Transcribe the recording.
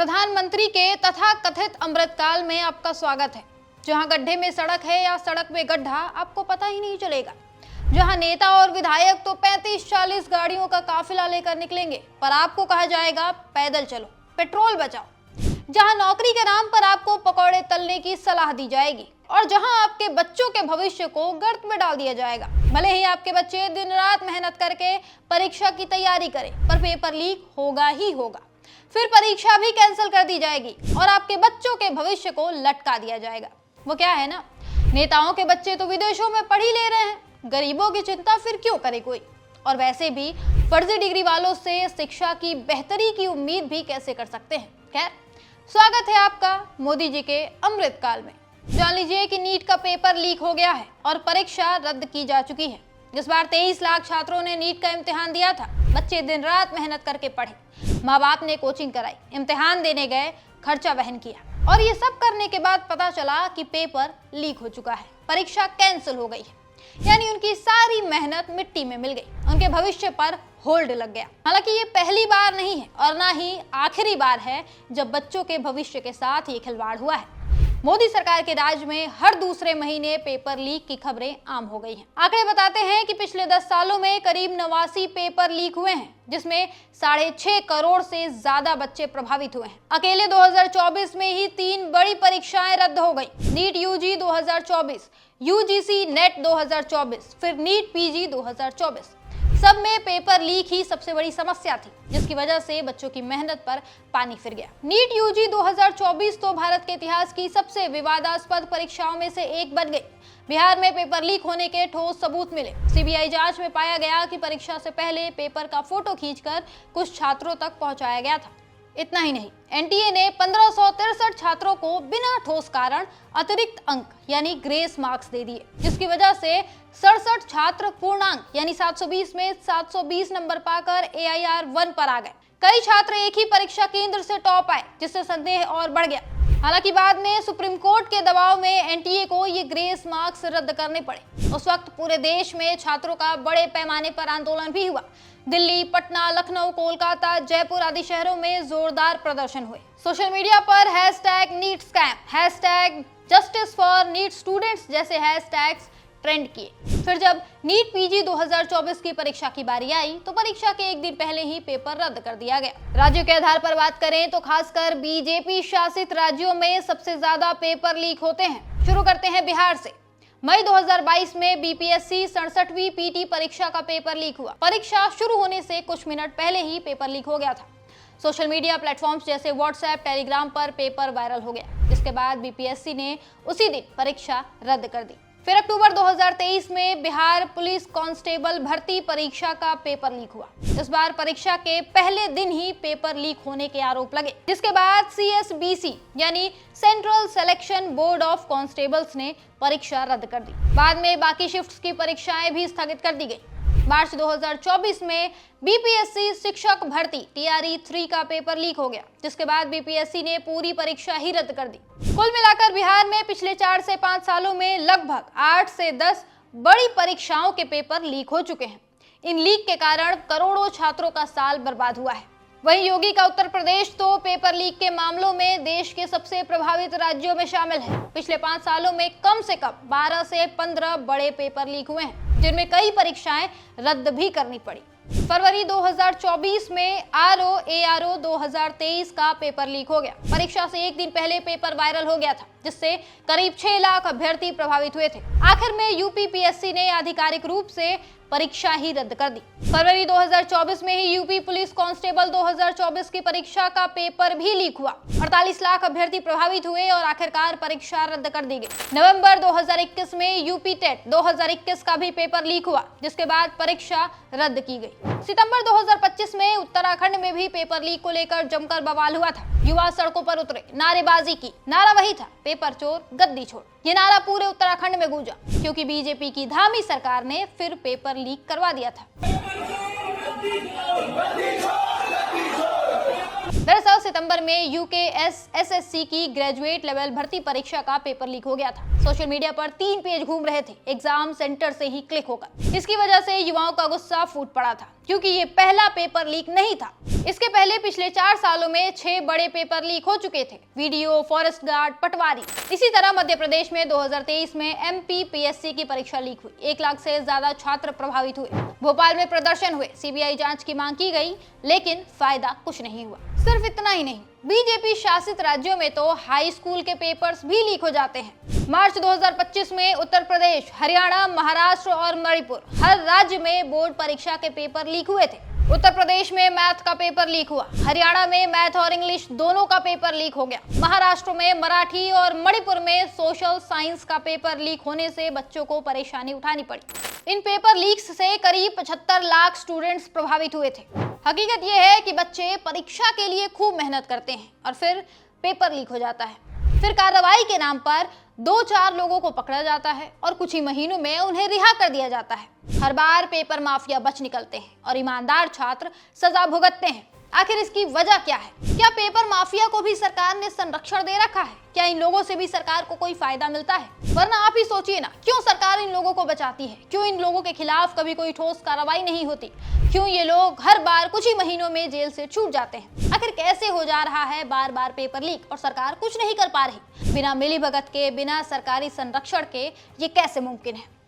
प्रधानमंत्री के तथाकथित अमृतकाल में आपका स्वागत है। जहां गड्ढे में सड़क है या सड़क में गड्ढा आपको पता ही नहीं चलेगा। जहां नेता और विधायक तो 35-40 गाड़ियों का काफिला लेकर निकलेंगे, पर आपको कहा जाएगा पैदल चलो, पेट्रोल बचाओ। जहां नौकरी के नाम पर आपको पकौड़े तलने की सलाह दी जाएगी और जहां आपके बच्चों के भविष्य को गर्त में डाल दिया जाएगा। भले ही आपके बच्चे दिन रात मेहनत करके परीक्षा की तैयारी करें, पर पेपर लीक होगा ही होगा। फिर परीक्षा भी कैंसिल कर दी जाएगी और आपके बच्चों के भविष्य को लटका दिया जाएगा। वो क्या है ना, नेताओं के बच्चे तो विदेशों में पढ़ ही ले रहे हैं, गरीबों की चिंता फिर क्यों करे कोई। और वैसे भी फर्जी डिग्री वालों से शिक्षा की बेहतरी की उम्मीद भी कैसे कर सकते हैं। खैर, स्वागत है आपका मोदी जी के अमृतकाल में। जान लीजिए कि नीट का पेपर लीक हो गया है और परीक्षा रद्द की जा चुकी है। इस बार 23 लाख छात्रों ने नीट का इम्तिहान दिया था। बच्चे दिन रात मेहनत करके पढ़े, माँ बाप ने कोचिंग कराई, इम्तिहान देने गए, खर्चा वहन किया और ये सब करने के बाद पता चला कि पेपर लीक हो चुका है, परीक्षा कैंसिल हो गई है। यानी उनकी सारी मेहनत मिट्टी में मिल गई, उनके भविष्य पर होल्ड लग गया। हालांकि ये पहली बार नहीं है और ना ही आखिरी बार है जब बच्चों के भविष्य के साथ ये खिलवाड़ हुआ है। मोदी सरकार के राज में हर दूसरे महीने पेपर लीक की खबरें आम हो गई हैं। आंकड़े बताते हैं कि पिछले 10 सालों में करीब 89 पेपर लीक हुए हैं, जिसमें 6.5 करोड़ से ज्यादा बच्चे प्रभावित हुए हैं। अकेले 2024 में ही 3 बड़ी परीक्षाएं रद्द हो गई। नीट यूजी 2024, यूजीसी नेट 2024, फिर नीट पीजी 2024। सब में पेपर लीक ही सबसे बड़ी समस्या थी, जिसकी वजह से बच्चों की मेहनत पर पानी फिर गया। नीट यूजी 2024 तो भारत के इतिहास की सबसे विवादास्पद परीक्षाओं में से एक बन गई। बिहार में पेपर लीक होने के ठोस सबूत मिले। सीबीआई जांच में पाया गया कि परीक्षा से पहले पेपर का फोटो खींचकर कुछ छात्रों तक पहुंचाया गया था। इतना ही नहीं, एनटीए ने 1563 छात्रों को बिना ठोस कारण अतिरिक्त अंक यानी ग्रेस मार्क्स दे दिए, जिसकी वजह से 67 छात्र पूर्णांक यानी 720 में 720 नंबर पाकर AIR 1 पर आ गए। कई छात्र एक ही परीक्षा केंद्र से टॉप आए, जिससे संदेह और बढ़ गया। हालांकि बाद में सुप्रीम कोर्ट के दबाव में एनटीए को ये ग्रेस मार्क्स रद्द करने पड़े। उस वक्त पूरे देश में छात्रों का बड़े पैमाने पर आंदोलन भी हुआ। दिल्ली, पटना, लखनऊ, कोलकाता, जयपुर आदि शहरों में जोरदार प्रदर्शन हुए। सोशल मीडिया पर #NeetScam, #JusticeForNeetStudents जैसे हैशटैग्स ट्रेंड किए। फिर जब नीट पीजी 2024 की परीक्षा की बारी आई तो परीक्षा के एक दिन पहले ही पेपर रद्द कर दिया गया। राज्यों के आधार पर बात करें तो खासकर बीजेपी शासित राज्यों में सबसे ज्यादा पेपर लीक होते हैं। शुरू करते हैं बिहार से। मई 2022 में बीपीएससी 67वीं पीटी परीक्षा का पेपर लीक हुआ। परीक्षा शुरू होने से कुछ मिनट पहले ही पेपर लीक हो गया था। सोशल मीडिया प्लेटफॉर्म्स जैसे व्हाट्सएप, टेलीग्राम पर पेपर वायरल हो गया, जिसके बाद बीपीएससी ने उसी दिन परीक्षा रद्द कर दी। फिर अक्टूबर 2023 में बिहार पुलिस कांस्टेबल भर्ती परीक्षा का पेपर लीक हुआ। इस बार परीक्षा के पहले दिन ही पेपर लीक होने के आरोप लगे, जिसके बाद CSBC यानी central selection board of constables ने परीक्षा रद्द कर दी। बाद में बाकी शिफ्ट्स की परीक्षाएं भी स्थगित कर दी गई। मार्च 2024 में बीपीएससी शिक्षक भर्ती TRE-3 का पेपर लीक हो गया, जिसके बाद बीपीएससी ने पूरी परीक्षा ही रद्द कर दी। कुल मिलाकर बिहार में पिछले 4 से 5 सालों में लगभग 8 से 10 बड़ी परीक्षाओं के पेपर लीक हो चुके हैं। इन लीक के कारण करोड़ों छात्रों का साल बर्बाद हुआ है। वहीं योगी का उत्तर प्रदेश तो पेपर लीक के मामलों में देश के सबसे प्रभावित राज्यों में शामिल है। पिछले 5 सालों में कम से कम 12 से 15 बड़े पेपर लीक हुए हैं, जिनमें कई परीक्षाएं रद्द भी करनी पड़ी। फरवरी 2024 में ARO 2023 का पेपर लीक हो गया। परीक्षा से एक दिन पहले पेपर वायरल हो गया था, जिससे करीब 6 लाख अभ्यर्थी प्रभावित हुए थे। आखिर में यूपीपीएससी ने आधिकारिक रूप से परीक्षा ही रद्द कर दी। फरवरी 2024 में ही यूपी पुलिस कांस्टेबल 2024 की परीक्षा का पेपर भी लीक हुआ। 48 लाख अभ्यर्थी प्रभावित हुए और आखिरकार परीक्षा रद्द कर दी गई। नवंबर 2021 में यूपी टेट 2021 का भी पेपर लीक हुआ, जिसके बाद परीक्षा रद्द की गई। सितंबर 2025 में उत्तराखंड में भी पेपर लीक को लेकर जमकर बवाल हुआ था। युवा सड़कों पर उतरे, नारेबाजी की। नारा वही था, पेपर चोर गद्दी छोड़। ये नारा पूरे उत्तराखंड में गूंजा, क्योंकि बीजेपी की धामी सरकार ने फिर पेपर लीक करवा दिया था। दरअसल सितंबर में यूकेएसएससी की ग्रेजुएट लेवल भर्ती परीक्षा का पेपर लीक हो गया था। सोशल मीडिया पर 3 पेज घूम रहे थे एग्जाम सेंटर से ही क्लिक होकर। इसकी वजह से युवाओं का गुस्सा फूट पड़ा था, क्योंकि ये पहला पेपर लीक नहीं था। इसके पहले पिछले 4 सालों में 6 बड़े पेपर लीक हो चुके थे, वीडियो, फॉरेस्ट गार्ड, पटवारी। इसी तरह मध्य प्रदेश में 2023 में एमपीपीएससी की परीक्षा लीक हुई। 1 लाख से ज्यादा छात्र प्रभावित हुए। भोपाल में प्रदर्शन हुए, सीबीआई जांच की मांग की गई, लेकिन फायदा कुछ नहीं हुआ। सिर्फ इतना ही नहीं, बीजेपी शासित राज्यों में तो हाई स्कूल के पेपर्स भी लीक हो जाते हैं। मार्च 2025 में उत्तर प्रदेश, हरियाणा, महाराष्ट्र और मणिपुर, हर राज्य में बोर्ड परीक्षा के पेपर लीक हुए थे। उत्तर प्रदेश में मैथ का पेपर लीक हुआ, हरियाणा में मैथ और इंग्लिश दोनों का पेपर लीक हो गया, महाराष्ट्र में मराठी और मणिपुर में सोशल साइंस का पेपर लीक होने से बच्चों को परेशानी उठानी पड़ी। इन पेपर लीक्स से करीब 75 लाख स्टूडेंट्स प्रभावित हुए थे। हकीकत यह है कि बच्चे परीक्षा के लिए खूब मेहनत करते हैं और फिर पेपर लीक हो जाता है। फिर कार्रवाई के नाम पर 2-4 लोगों को पकड़ा जाता है और कुछ ही महीनों में उन्हें रिहा कर दिया जाता है। हर बार पेपर माफिया बच निकलते हैं और ईमानदार छात्र सजा भुगतते हैं। आखिर इसकी वजह क्या है? क्या पेपर माफिया को भी सरकार ने संरक्षण दे रखा है? क्या इन लोगों से भी सरकार को कोई फायदा मिलता है? वरना आप ही सोचिए ना, क्यों सरकार इन लोगों को बचाती है? क्यों इन लोगों के खिलाफ कभी कोई ठोस कार्रवाई नहीं होती? क्यों ये लोग हर बार कुछ ही महीनों में जेल से छूट जाते हैं? आखिर कैसे हो जा रहा है बार बार पेपर लीक और सरकार कुछ नहीं कर पा रही? बिना मिलीभगत के, बिना सरकारी संरक्षण के ये कैसे मुमकिन है?